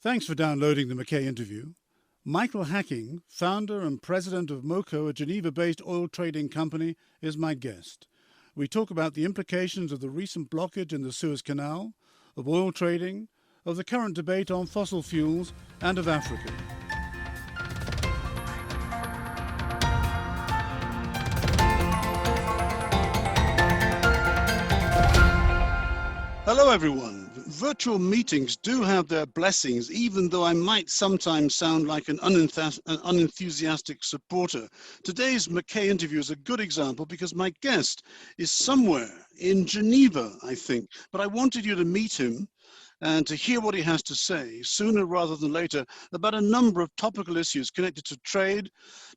Thanks for downloading the McKay interview. Michael Hacking, founder and president of MOCOH, a Geneva-based oil trading company, is my guest. We talk about the implications of the recent blockage in the Suez Canal, of oil trading, of the current debate on fossil fuels, and of Africa. Hello, everyone. Virtual meetings do have their blessings, even though I might sometimes sound like an unenthusiastic supporter. Today's McKay interview is a good example because my guest is somewhere in Geneva, I think, but I wanted you to meet him and to hear what he has to say sooner rather than later about a number of topical issues connected to trade,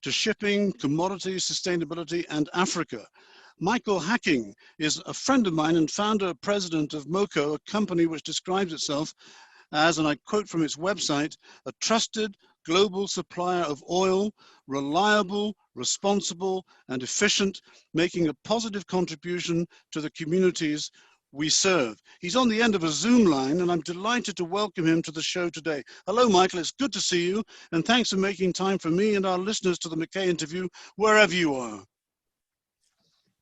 to shipping, commodities, sustainability, and Africa. Michael Hacking is a friend of mine and founder president of MOCOH, a company which describes itself as, and I quote from its website, a trusted global supplier of oil, reliable, responsible, and efficient, making a positive contribution to the communities we serve. He's on the end of a Zoom line, and I'm delighted to welcome him to the show today. Hello, Michael. It's good to see you, and thanks for making time for me and our listeners to the McKay interview, wherever you are.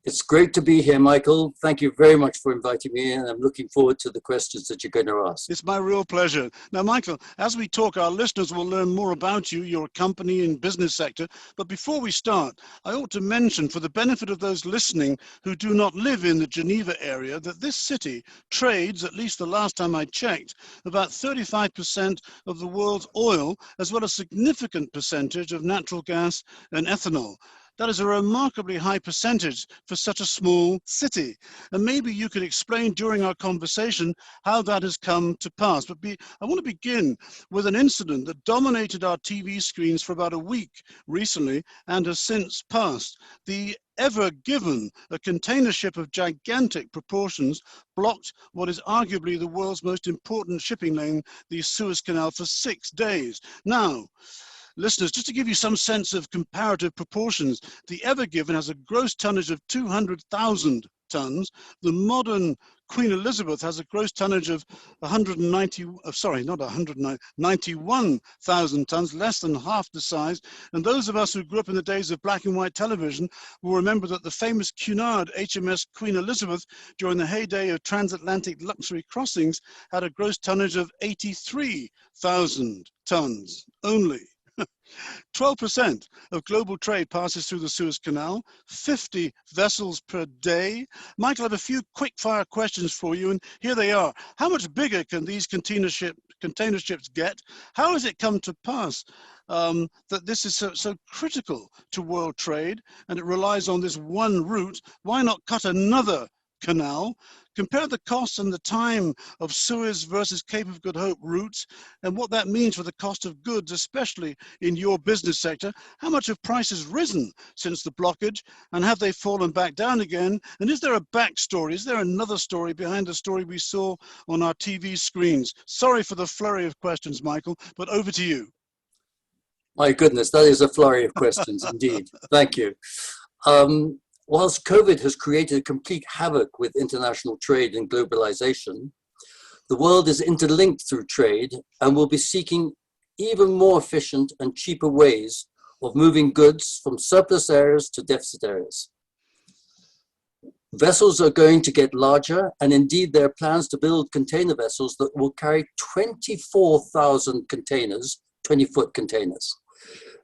It's great to be here, Michael. Thank you very much for inviting me, and I'm looking forward to the questions that you're going to ask. It's my real pleasure. Now, Michael, as we talk, our listeners will learn more about you, your company and business sector. But before we start, I ought to mention, for the benefit of those listening who do not live in the Geneva area, that this city trades, at least the last time I checked, about 35% of the world's oil, as well as a significant percentage of natural gas and ethanol. That is a remarkably high percentage for such a small city. And maybe you could explain during our conversation how that has come to pass. But I want to begin with an incident that dominated our TV screens for about a week recently and has since passed. The Ever Given, a container ship of gigantic proportions, blocked what is arguably the world's most important shipping lane, the Suez Canal, for 6 days. Now, listeners, just to give you some sense of comparative proportions, the Ever Given has a gross tonnage of 200,000 tons. The modern Queen Elizabeth has a gross tonnage of 91,000 tons, less than half the size. And those of us who grew up in the days of black and white television will remember that the famous Cunard HMS Queen Elizabeth, during the heyday of transatlantic luxury crossings, had a gross tonnage of 83,000 tons only. 12% of global trade passes through the Suez Canal, 50 vessels per day. Michael, I have a few quick fire questions for you, and here they are. How much bigger can these container ships get? How has it come to pass that this is so critical to world trade and it relies on this one route? Why not cut another canal? Compare the costs and the time of Suez versus Cape of Good Hope routes and what that means for the cost of goods, especially in your business sector. How much have prices risen since the blockage, and have they fallen back down again? And is there a backstory? Is there another story behind the story we saw on our TV screens? Sorry for the flurry of questions, Michael, but over to you. My goodness, that is a flurry of questions indeed. Thank you. Whilst COVID has created complete havoc with international trade and globalization, the world is interlinked through trade and will be seeking even more efficient and cheaper ways of moving goods from surplus areas to deficit areas. Vessels are going to get larger, and indeed there are plans to build container vessels that will carry 24,000 containers, 20-foot containers.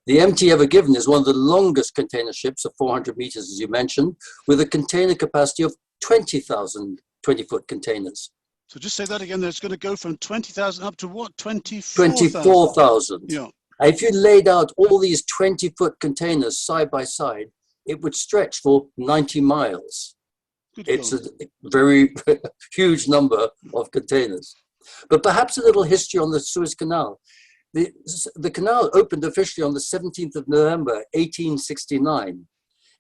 The MT Ever Given is one of the longest container ships of 400 meters, as you mentioned, with a container capacity of 20,000 20-foot containers. So just say that again. It's going to go from 20,000 up to what? 24,000? 24,000. Yeah. If you laid out all these 20-foot containers side by side, it would stretch for 90 miles. It's a very huge number of containers. But perhaps a little history on the Suez Canal. The canal opened officially on the 17th of November, 1869.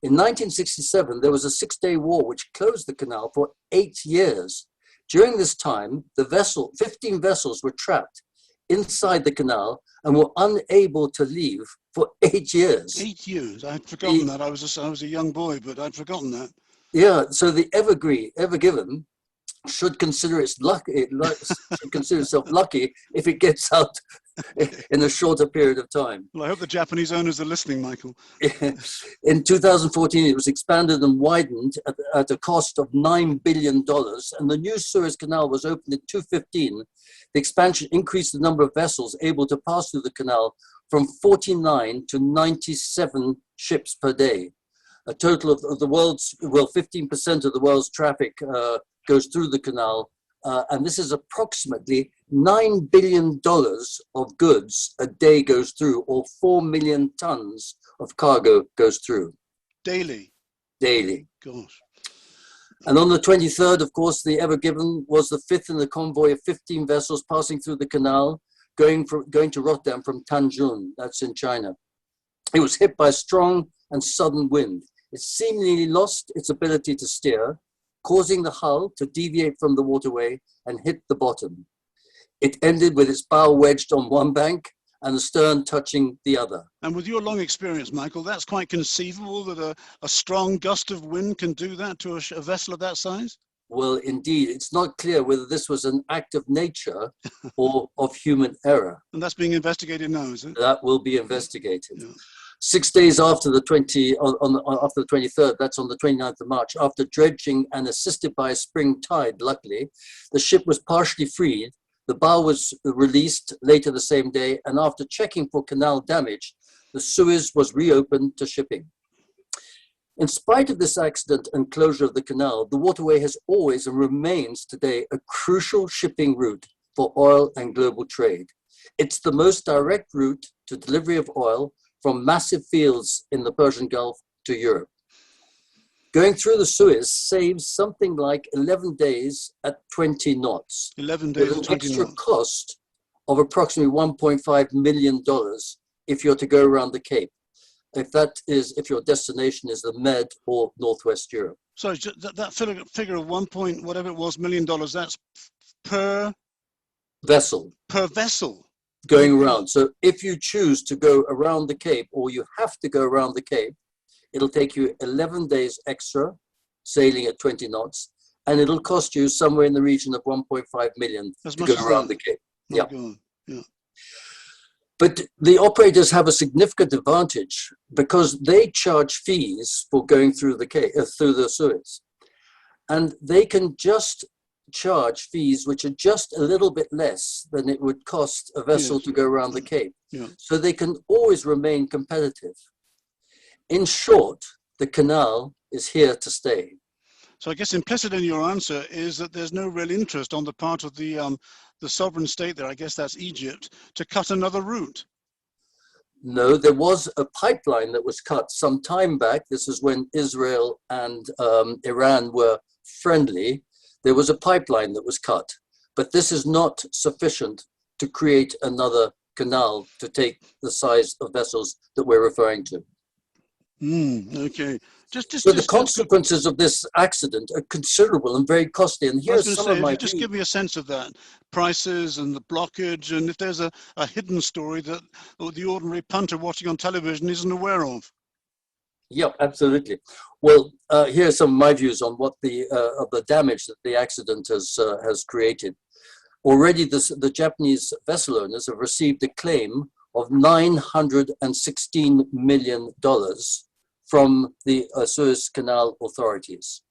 In 1967, there was a 6-day war which closed the canal for 8 years. During this time, 15 vessels were trapped inside the canal and were unable to leave for 8 years. 8 years? I'd forgotten that. I was a young boy, but I'd forgotten that. Yeah, so the Ever Given should consider should consider itself lucky if it gets out in a shorter period of time. Well, I hope the Japanese owners are listening, Michael. In 2014, it was expanded and widened at a cost of $9 billion, and the new Suez Canal was opened in 2015. The expansion increased the number of vessels able to pass through the canal from 49 to 97 ships per day. A total of the world's, 15% of the world's traffic goes through the canal, and this is approximately $9 billion of goods a day goes through, or 4 million tons of cargo goes through. Daily? Daily. Gosh. And on the 23rd, of course, the Ever Given was the fifth in the convoy of 15 vessels passing through the canal, going to Rotterdam from Tanjung, that's in China. It was hit by a strong and sudden wind. It seemingly lost its ability to steer, causing the hull to deviate from the waterway and hit the bottom. It ended with its bow wedged on one bank and the stern touching the other. And with your long experience, Michael, that's quite conceivable that a strong gust of wind can do that to a vessel of that size? Well, indeed, it's not clear whether this was an act of nature or of human error. And that's being investigated now, is it? That will be investigated. Yeah. 6 days after the 23rd, that's on the 29th of March, after dredging and assisted by a spring tide, luckily, the ship was partially freed. The bow was released later the same day, and after checking for canal damage, the Suez was reopened to shipping. In spite of this accident and closure of the canal, the waterway has always and remains today a crucial shipping route for oil and global trade. It's the most direct route to delivery of oil from massive fields in the Persian Gulf to Europe. Going through the Suez saves something like 11 days at 20 knots. 11 days with at an 20 extra knots. cost of approximately $1.5 million if you're to go around the Cape. If your destination is the Med or Northwest Europe. So that figure of whatever it was, $1 million, that's per vessel. Per vessel. Going around. So if you choose to go around the Cape, or you have to go around the Cape, it'll take you 11 days extra, sailing at 20 knots, and it'll cost you somewhere in the region of 1.5 million to go around the Cape. Yeah. Yeah. But the operators have a significant advantage because they charge fees for going through the Cape, through the Suez, and they can just charge fees which are just a little bit less than it would cost a vessel to go around the Cape. Yeah. So they can always remain competitive. In short, the canal is here to stay. So I guess implicit in your answer is that there's no real interest on the part of the sovereign state there, I guess that's Egypt, to cut another route. No, there was a pipeline that was cut some time back. This is when Israel and Iran were friendly. There was a pipeline that was cut, but this is not sufficient to create another canal to take the size of vessels that we're referring to. Okay. So the consequences of this accident are considerable and very costly. And here's some of my just give me a sense of that. Prices and the blockage, and if there's a hidden story that the ordinary punter watching on television isn't aware of. Yeah, absolutely. Well, here are some of my views on what of the damage that the accident has created. Already, the Japanese vessel owners have received a claim of $916 million from the Suez Canal authorities.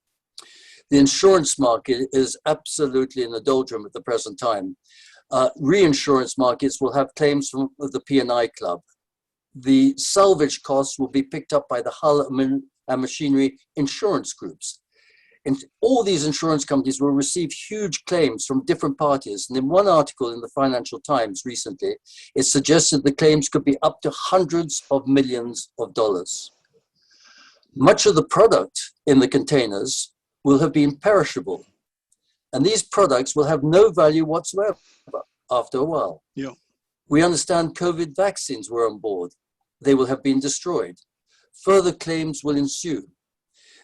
The insurance market is absolutely in the doldrum at the present time. Reinsurance markets will have claims from the P&I Club. The salvage costs will be picked up by the hull and machinery insurance groups. And all these insurance companies will receive huge claims from different parties. And in one article in the Financial Times recently, it suggested the claims could be up to hundreds of millions of dollars. Much of the product in the containers will have been perishable. And these products will have no value whatsoever after a while. Yeah. We understand COVID vaccines were on board. They will have been destroyed. Further claims will ensue.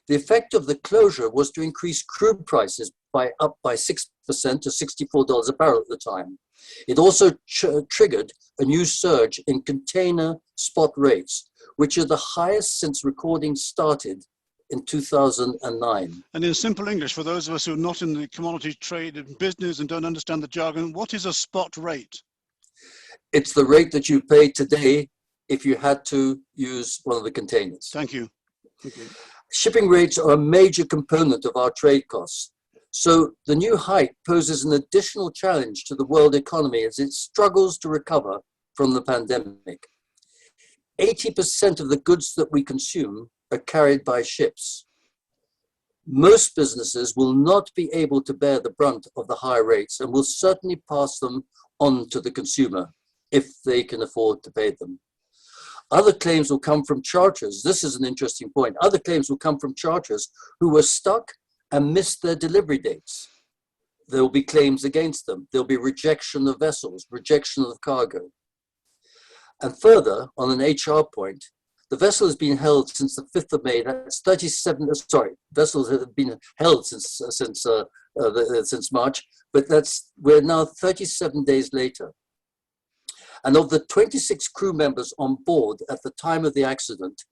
The effect of the closure was to increase crude prices up by 6% to $64 a barrel at the time. It also triggered a new surge in container spot rates, which are the highest since recording started in 2009. And in simple English, for those of us who are not in the commodity trade and business and don't understand the jargon, what is a spot rate? It's the rate that you pay today if you had to use one of the containers. Thank you. Shipping rates are a major component of our trade costs. So the new hike poses an additional challenge to the world economy as it struggles to recover from the pandemic. 80% of the goods that we consume are carried by ships. Most businesses will not be able to bear the brunt of the high rates and will certainly pass them on to the consumer if they can afford to pay them. Other claims will come from charterers. This is an interesting point. Other claims will come from charterers who were stuck and missed their delivery dates. There will be claims against them. There'll be rejection of vessels, rejection of cargo. And further, on an HR point, the vessel has been held since the 5th of May. That's 37, vessels have been held since March, but we're now 37 days later. And of the 26 crew members on board at the time of the accident,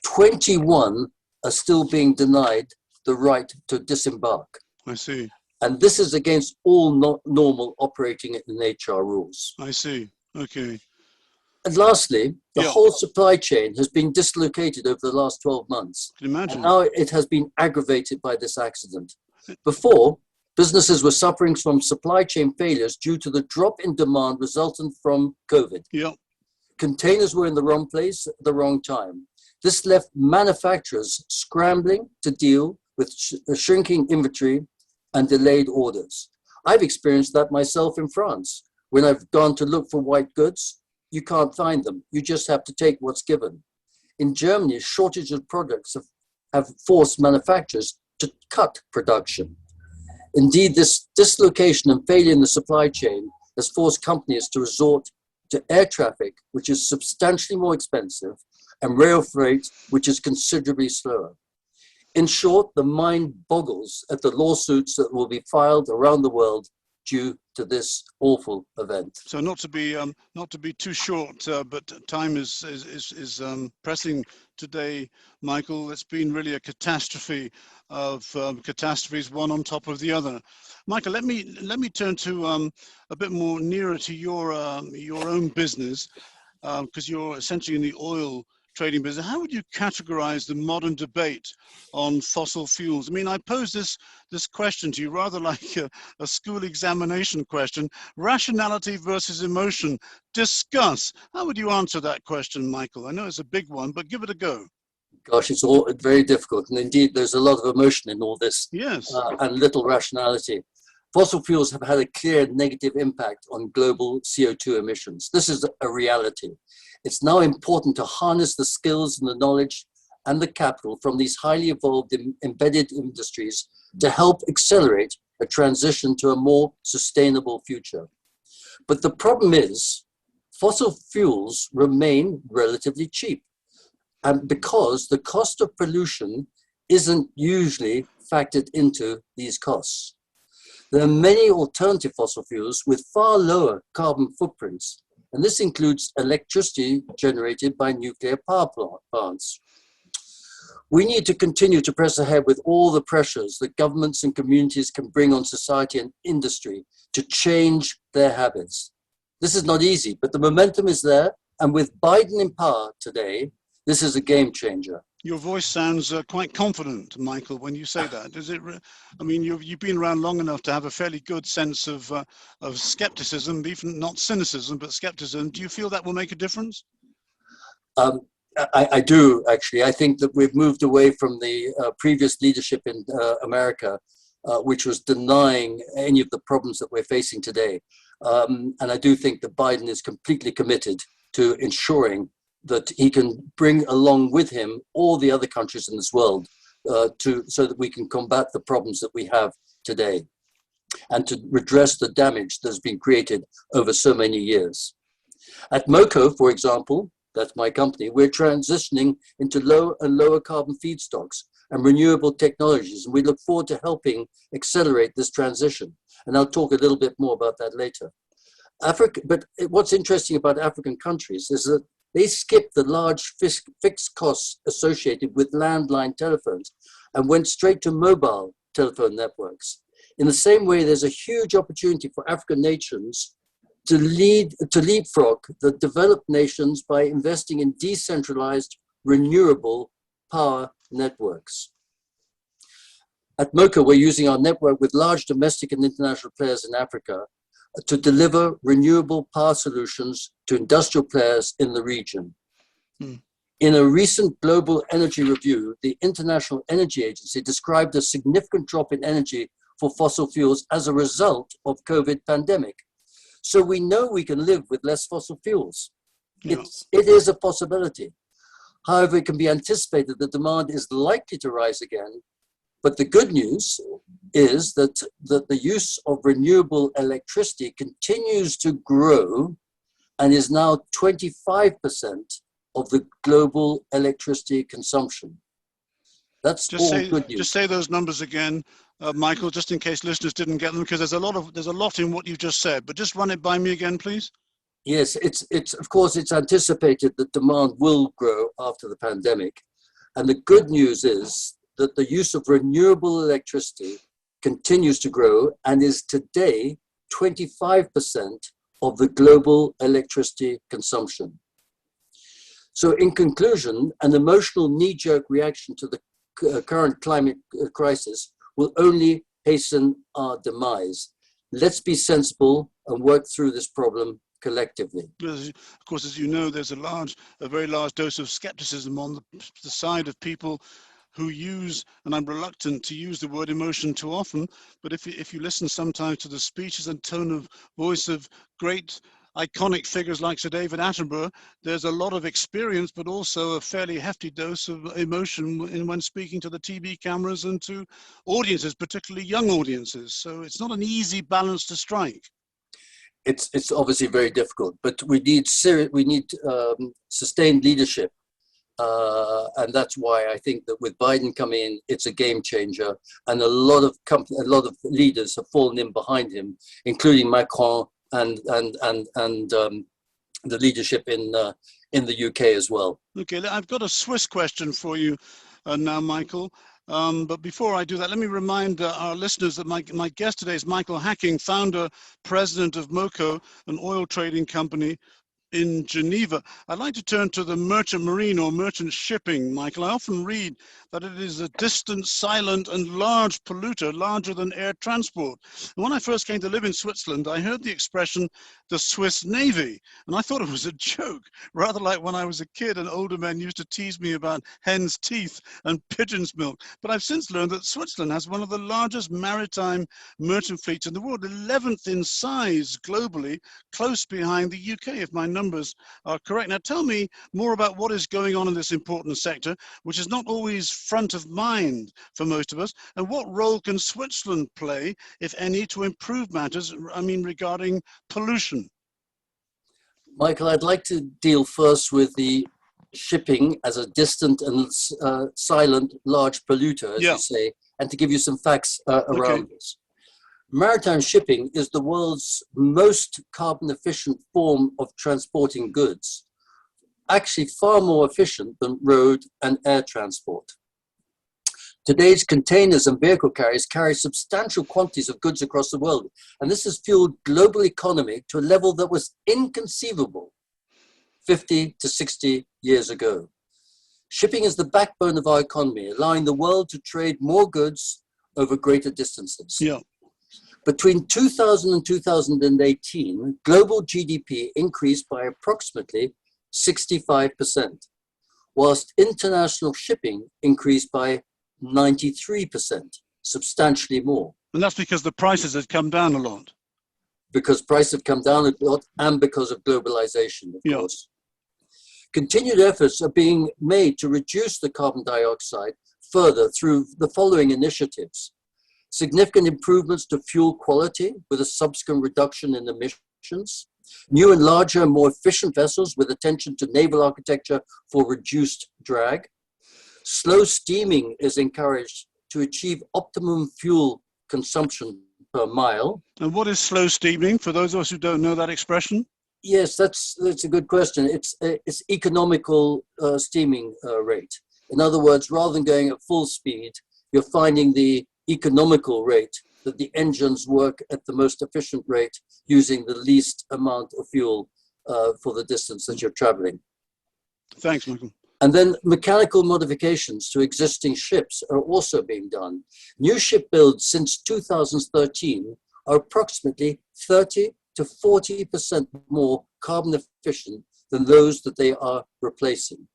21 are still being denied the right to disembark. I see. And this is against all normal operating in HR rules. I see. Okay. And lastly, the whole supply chain has been dislocated over the last 12 months. Can you imagine? And now it has been aggravated by this accident. Before, businesses were suffering from supply chain failures due to the drop in demand resultant from COVID. Yeah. Containers were in the wrong place at the wrong time. This left manufacturers scrambling to deal with shrinking inventory and delayed orders. I've experienced that myself in France. When I've gone to look for white goods, you can't find them. You just have to take what's given. In Germany, shortage of products have forced manufacturers to cut production. Indeed, this dislocation and failure in the supply chain has forced companies to resort to air traffic, which is substantially more expensive, and rail freight, which is considerably slower. In short, the mind boggles at the lawsuits that will be filed around the world due to this awful event. So not to be too short, but time is pressing today, Michael. It's been really a catastrophe of catastrophes, one on top of the other. Michael, let me turn to a bit more nearer to your own business, because you're essentially in the oil trading business. How would you categorize the modern debate on fossil fuels? I mean, I pose this question to you rather like a school examination question. Rationality versus emotion. Discuss. How would you answer that question, Michael? I know it's a big one, but give it a go. Gosh, it's all very difficult. And indeed, there's a lot of emotion in all this. Yes. And little rationality. Fossil fuels have had a clear negative impact on global CO2 emissions. This is a reality. It's now important to harness the skills and the knowledge and the capital from these highly evolved embedded industries to help accelerate a transition to a more sustainable future. But the problem is, fossil fuels remain relatively cheap, and because the cost of pollution isn't usually factored into these costs. There are many alternative fossil fuels with far lower carbon footprints, and this includes electricity generated by nuclear power plants. We need to continue to press ahead with all the pressures that governments and communities can bring on society and industry to change their habits. This is not easy, but the momentum is there, and with Biden in power today, this is a game changer. Your voice sounds quite confident, Michael, when you say that. Is it? I mean, you've been around long enough to have a fairly good sense of skepticism, even not cynicism, but skepticism. Do you feel that will make a difference? I do, actually. I think that we've moved away from the previous leadership in America, which was denying any of the problems that we're facing today. And I do think that Biden is completely committed to ensuring that he can bring along with him all the other countries in this world so that we can combat the problems that we have today and to redress the damage that's been created over so many years. At MOCOH, for example, that's my company, we're transitioning into lower and lower carbon feedstocks and renewable technologies, and we look forward to helping accelerate this transition. And I'll talk a little bit more about that later. But what's interesting about African countries is that They skipped the large fixed costs associated with landline telephones and went straight to mobile telephone networks. In the same way, there's a huge opportunity for African nations to leapfrog the developed nations by investing in decentralized, renewable power networks. At MOCOH, we're using our network with large domestic and international players in Africa to deliver renewable power solutions to industrial players in the region. In a recent global energy review, the International Energy Agency described a significant drop in energy for fossil fuels as a result of COVID pandemic. So we know we can live with less fossil fuels. Yeah. It is a possibility. However, it can be anticipated that demand is likely to rise again. But the good news is that the use of renewable electricity continues to grow and is now 25% of the global electricity consumption. That's all good news. Just say those numbers again, Michael, just in case listeners didn't get them, because there's a lot in what you just said. But just run it by me again, please. Yes, it's of course it's anticipated that demand will grow after the pandemic, and the good news is that the use of renewable electricity continues to grow and is today 25% of the global electricity consumption. So in conclusion, an emotional knee-jerk reaction to the current climate crisis will only hasten our demise. Let's be sensible and work through this problem collectively. Of course, as you know, there's a very large dose of skepticism on the side of people who use, and I'm reluctant to use the word emotion too often, but if you listen sometimes to the speeches and tone of voice of great iconic figures like Sir David Attenborough, there's a lot of experience, but also a fairly hefty dose of emotion when speaking to the TV cameras and to audiences, particularly young audiences. So it's not an easy balance to strike. It's obviously very difficult, but we need sustained leadership. And that's why I think that with Biden coming in, it's a game changer, and a lot of leaders have fallen in behind him, including Macron and the leadership in the UK as well. Okay, I've got a Swiss question for you now, Michael. But before I do that, let me remind our listeners that my guest today is Michael Hacking, founder, president of MOCOH, an oil trading company in Geneva. I'd like to turn to the merchant marine or merchant shipping, Michael. I often read that it is a distant, silent and large polluter, larger than air transport. And when I first came to live in Switzerland, I heard the expression, the Swiss Navy, and I thought it was a joke, rather like when I was a kid and older men used to tease me about hen's teeth and pigeon's milk. But I've since learned that Switzerland has one of the largest maritime merchant fleets in the world, 11th in size globally, close behind the UK, if my numbers are correct. Now tell me more about what is going on in this important sector, which is not always front of mind for most of us, and what role can Switzerland play, if any, to improve matters, regarding pollution? Michael, I'd like to deal first with the shipping as a distant and silent large polluter, as you say, and to give you some facts around this. Maritime shipping is the world's most carbon efficient form of transporting goods, actually far more efficient than road and air transport. Today's containers and vehicle carriers carry substantial quantities of goods across the world, and this has fueled global economy to a level that was inconceivable 50 to 60 years ago. Shipping is the backbone of our economy, allowing the world to trade more goods over greater distances. Yeah. Between 2000 and 2018, global GDP increased by approximately 65%, whilst international shipping increased by 93%, substantially more. And that's because the prices have come down a lot. Because prices have come down a lot, and because of globalization, of course. Continued efforts are being made to reduce the carbon dioxide further through the following initiatives. Significant improvements to fuel quality with a subsequent reduction in emissions. New and larger and more efficient vessels with attention to naval architecture for reduced drag. Slow steaming is encouraged to achieve optimum fuel consumption per mile. And what is slow steaming, for those of us who don't know that expression? Yes, that's a good question. It's economical steaming rate. In other words, rather than going at full speed, you're finding the economical rate that the engines work at the most efficient rate using the least amount of fuel for the distance that you're traveling. Thanks, Michael. And then mechanical modifications to existing ships are also being done. New ship builds since 2013 are approximately 30 to 40% more carbon efficient than those that they are replacing.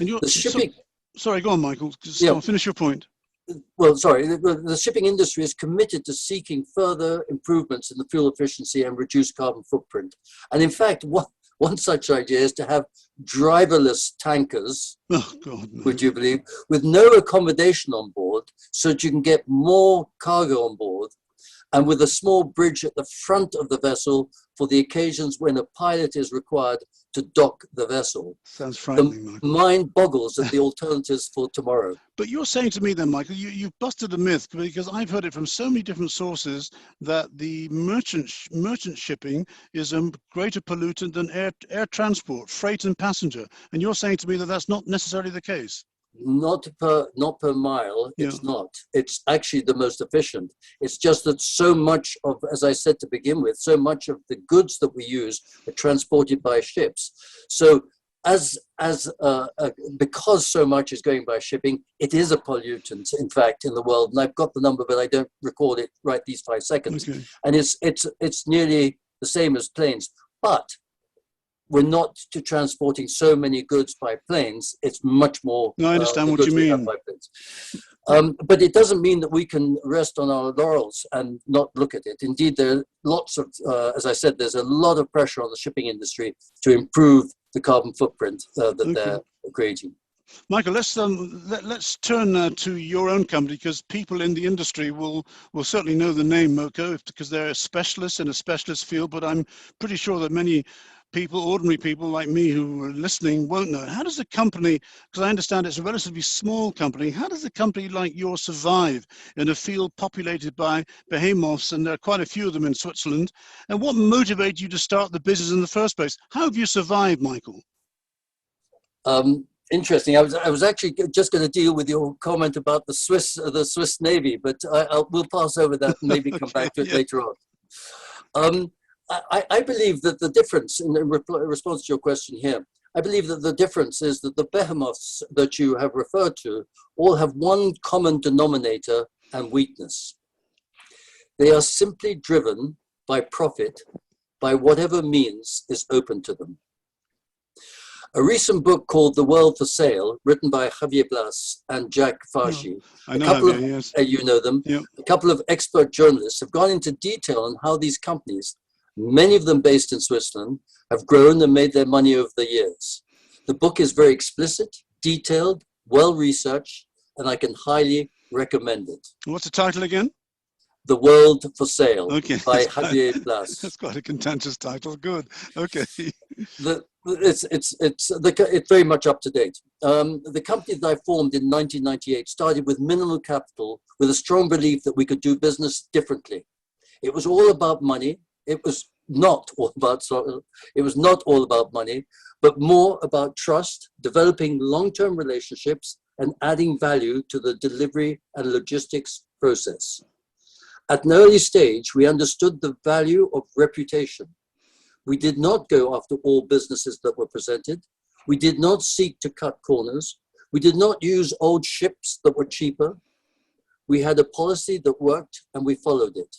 And the shipping, sorry, go on, Michael. Just finish your point. Well, sorry, the shipping industry is committed to seeking further improvements in the fuel efficiency and reduced carbon footprint. And in fact, one such idea is to have driverless tankers, oh, God, no. Would you believe, with no accommodation on board, so that you can get more cargo on board, and with a small bridge at the front of the vessel for the occasions when a pilot is required to dock the vessel. Sounds frightening, The Michael. mind boggles at the alternatives for tomorrow. But you're saying to me then, Michael, you've busted a myth, because I've heard it from so many different sources that the merchant shipping is a greater pollutant than air transport, freight and passenger. And you're saying to me that that's not necessarily the case. Not per mile, it's not. It's actually the most efficient. It's just that so much of, as I said to begin with, so much of the goods that we use are transported by ships. So because so much is going by shipping, it is a pollutant, in fact, in the world. And I've got the number, but I don't record it right these 5 seconds. Okay. And it's nearly the same as planes. But we're not transporting so many goods by planes. It's much more. No, I understand what you mean. By planes. But it doesn't mean that we can rest on our laurels and not look at it. Indeed, there are lots of, as I said, there's a lot of pressure on the shipping industry to improve the carbon footprint that they're creating. Michael, let's turn to your own company, because people in the industry will certainly know the name MOCOH because they're specialists in a specialist field. But I'm pretty sure that many people, ordinary people like me who are listening, won't know. How does a company, because I understand it's a relatively small company, how does a company like yours survive in a field populated by behemoths, and there are quite a few of them in Switzerland? And what motivated you to start the business in the first place? How have you survived, Michael? Interesting. I was actually just going to deal with your comment about the Swiss Navy, but we'll pass over that and maybe come back to it later on. I believe that the difference, in response to your question here, I believe that the difference is that the behemoths that you have referred to all have one common denominator and weakness. They are simply driven by profit by whatever means is open to them. A recent book called The World for Sale, written by Javier Blas and Jack Farshi, you know them, a couple of expert journalists have gone into detail on how these companies, many of them based in Switzerland, have grown and made their money over the years. The book is very explicit, detailed, well-researched, and I can highly recommend it. What's the title again? The World for Sale, okay. by Javier Blas. That's quite a contentious title. Good. Okay. It's very much up to date. The company that I formed in 1998 started with minimal capital, with a strong belief that we could do business differently. It was all about money. It was not all about money, but more about trust, developing long-term relationships, and adding value to the delivery and logistics process. At an early stage, we understood the value of reputation. We did not go after all businesses that were presented. We did not seek to cut corners. We did not use old ships that were cheaper. We had a policy that worked, and we followed it.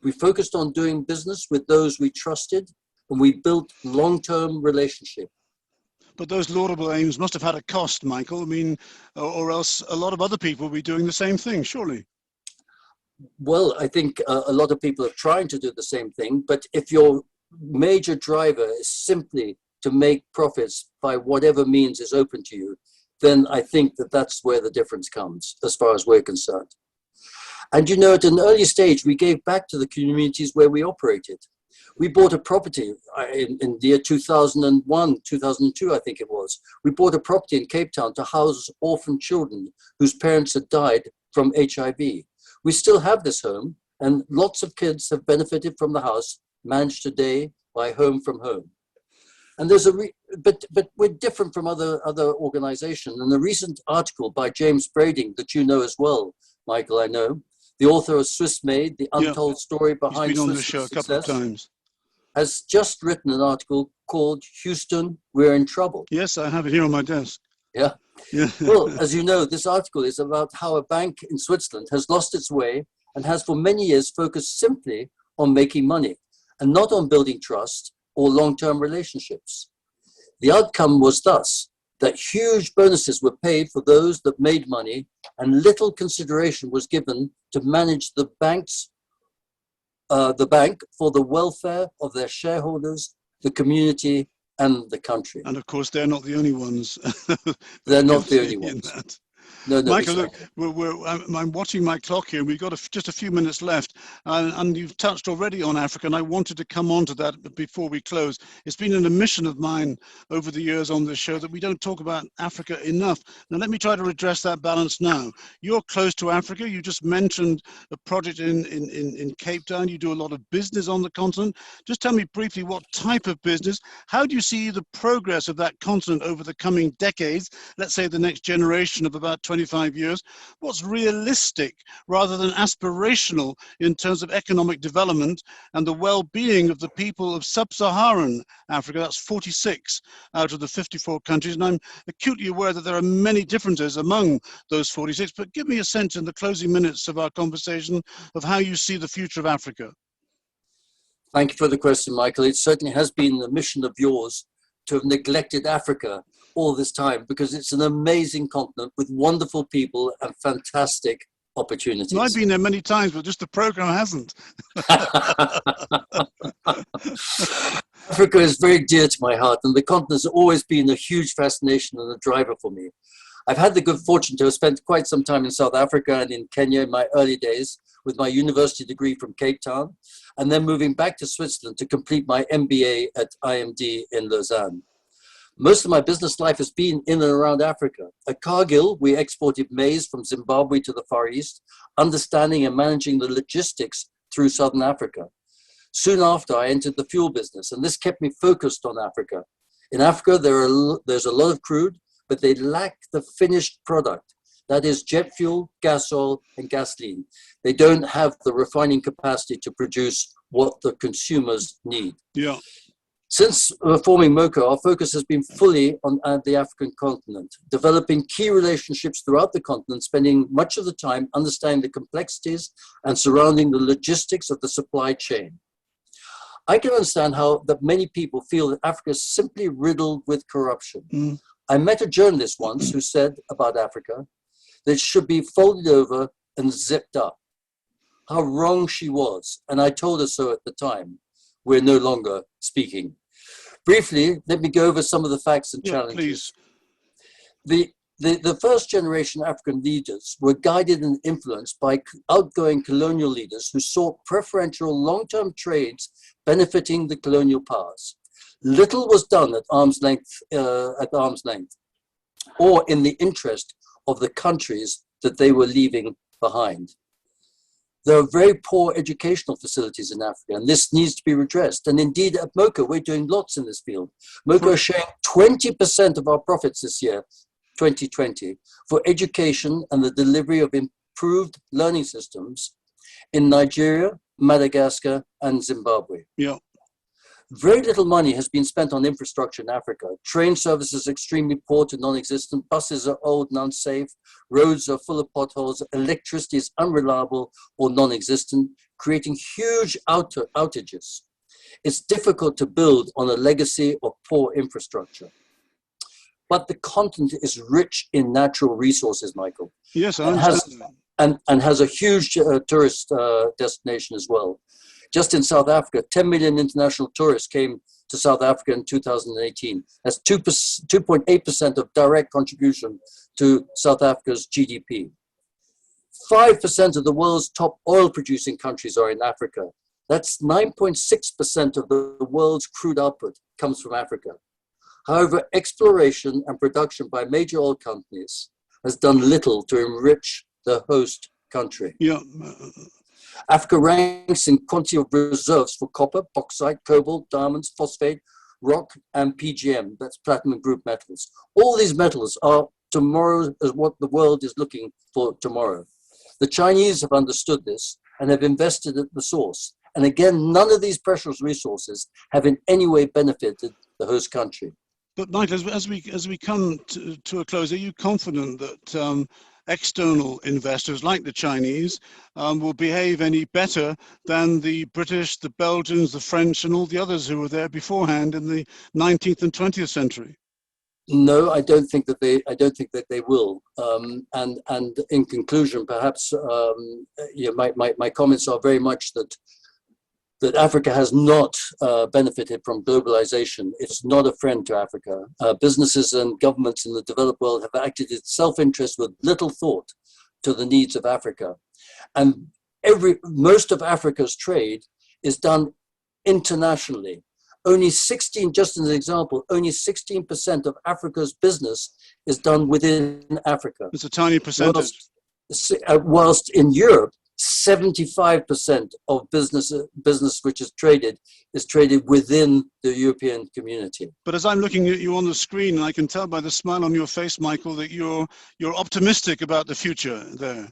We focused on doing business with those we trusted, and we built long-term relationship. But those laudable aims must have had a cost, Michael. I mean, or else a lot of other people will be doing the same thing, surely. Well, I think a lot of people are trying to do the same thing, but if your major driver is simply to make profits by whatever means is open to you, then I think that that's where the difference comes, as far as we're concerned. And you know, at an early stage, we gave back to the communities where we operated. We bought a property in the year 2001, 2002, I think it was. We bought a property in Cape Town to house orphan children whose parents had died from HIV. We still have this home, and lots of kids have benefited from the house, managed today by Home from Home. And there's but we're different from other organizations. And a recent article by James Brading that you know as well, Michael, I know, the author of Swiss Made, the untold story behind He's been on the show Swiss a couple of success, times. has just written an article called Houston, We're in Trouble. Yes, I have it here on my desk. Yeah. Well, as you know, this article is about how a bank in Switzerland has lost its way and has for many years focused simply on making money and not on building trust or long-term relationships. The outcome was thus that huge bonuses were paid for those that made money and little consideration was given to manage the bank for the welfare of their shareholders, the community, and the country. And of course, they're not the only ones. They're not the only ones. No, Michael, exactly. look, I'm watching my clock here. We've got just a few minutes left, and you've touched already on Africa, and I wanted to come on to that before we close. It's been an admission of mine over the years on this show that we don't talk about Africa enough. Now, let me try to redress that balance now. You're close to Africa. You just mentioned a project in Cape Town. You do a lot of business on the continent. Just tell me briefly what type of business. How do you see the progress of that continent over the coming decades? Let's say the next generation of about 25 years, what's realistic rather than aspirational in terms of economic development and the well-being of the people of sub-Saharan Africa? That's 46 out of the 54 countries, and I'm acutely aware that there are many differences among those 46, but give me a sense in the closing minutes of our conversation of how you see the future of Africa. Thank you for the question, Michael. It certainly has been a mission of yours to have neglected Africa all this time, because it's an amazing continent with wonderful people and fantastic opportunities. Well, I've been there many times, but just the program hasn't. Africa is very dear to my heart, and the continent has always been a huge fascination and a driver for me. I've had the good fortune to have spent quite some time in South Africa and in Kenya in my early days with my university degree from Cape Town, and then moving back to Switzerland to complete my MBA at IMD in Lausanne. Most of my business life has been in and around Africa. At Cargill, we exported maize from Zimbabwe to the Far East, understanding and managing the logistics through Southern Africa. Soon after, I entered the fuel business, and this kept me focused on Africa. In Africa, there's a lot of crude, but they lack the finished product. That is jet fuel, gas oil, and gasoline. They don't have the refining capacity to produce what the consumers need. Yeah. Since forming MOCOH, our focus has been fully on the African continent, developing key relationships throughout the continent, spending much of the time understanding the complexities and surrounding the logistics of the supply chain. I can understand how that many people feel that Africa is simply riddled with corruption. I met a journalist once who said about Africa that it should be folded over and zipped up. How wrong she was, and I told her so at the time. We're no longer speaking. Briefly, let me go over some of the facts and challenges. Please. The first generation African leaders were guided and influenced by outgoing colonial leaders who sought preferential long-term trades benefiting the colonial powers. Little was done at arm's length, or in the interest of the countries that they were leaving behind. There are very poor educational facilities in Africa, and this needs to be redressed. And indeed, at MOCOH, we're doing lots in this field. MOCOH is sharing 20% of our profits this year, 2020, for education and the delivery of improved learning systems in Nigeria, Madagascar, and Zimbabwe. Yeah. Very little money has been spent on infrastructure in Africa. Train service is extremely poor to non-existent. Buses are old and unsafe. Roads are full of potholes. Electricity is unreliable or non-existent, creating huge outages. It's difficult to build on a legacy of poor infrastructure. But the continent is rich in natural resources, Michael. Yes, I understand. And has a huge tourist destination as well. Just in South Africa, 10 million international tourists came to South Africa in 2018. That's 2.8% of direct contribution to South Africa's GDP. 5% of the world's top oil-producing countries are in Africa. That's 9.6% of the world's crude output comes from Africa. However, exploration and production by major oil companies has done little to enrich the host country. Yeah. Africa ranks in quantity of reserves for copper, bauxite, cobalt, diamonds, phosphate, rock, and PGM. That's platinum group metals. All these metals are tomorrow, is what the world is looking for tomorrow. The Chinese have understood this and have invested at the source. And again, none of these precious resources have in any way benefited the host country. But Michael, as we come to a close, are you confident that external investors like the Chinese will behave any better than the British, the Belgians, the French, and all the others who were there beforehand in the 19th and 20th century? No, I don't think that they. I don't think that they will. And in conclusion, perhaps my comments are very much that Africa has not benefited from globalization. It's not a friend to Africa. Businesses and governments in the developed world have acted in self-interest with little thought to the needs of Africa. And most of Africa's trade is done internationally. Only 16, just as an example, only 16% of Africa's business is done within Africa. It's a tiny percentage. Whilst in Europe, 75% of business which is traded within the European community. But as I'm looking at you on the screen, I can tell by the smile on your face, Michael, that you're optimistic about the future there.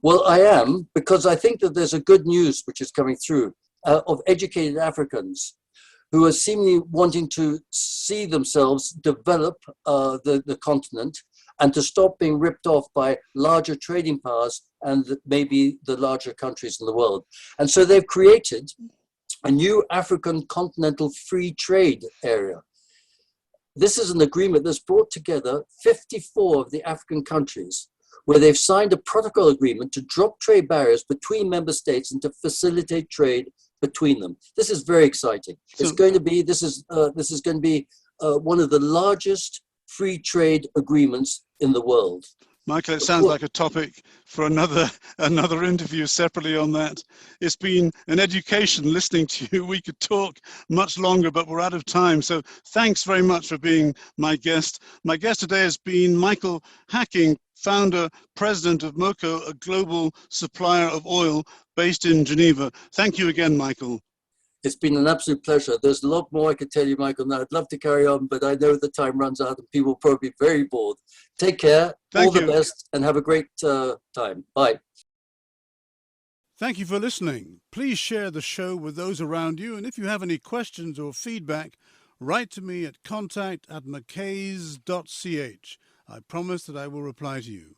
Well, I am, because I think that there's a good news which is coming through of educated Africans who are seemingly wanting to see themselves develop the continent and to stop being ripped off by larger trading powers and maybe the larger countries in the world. And so they've created a new African continental free trade area. This is an agreement that's brought together 54 of the African countries, where they've signed a protocol agreement to drop trade barriers between member states and to facilitate trade between them. This is very exciting. This is going to be one of the largest free trade agreements in the world. Michael, it sounds like a topic for another interview separately on that. It's been an education listening to you. We could talk much longer, but we're out of time. So thanks very much for being my guest. My guest today has been Michael Hacking, founder, president of MOCOH, a global supplier of oil based in Geneva. Thank you again, Michael. It's been an absolute pleasure. There's a lot more I could tell you, Michael. Now, I'd love to carry on, but I know the time runs out and people will probably be very bored. Take care, all the best, and have a great time. Bye. Thank you for listening. Please share the show with those around you. And if you have any questions or feedback, write to me at contact@mckays.ch. I promise that I will reply to you.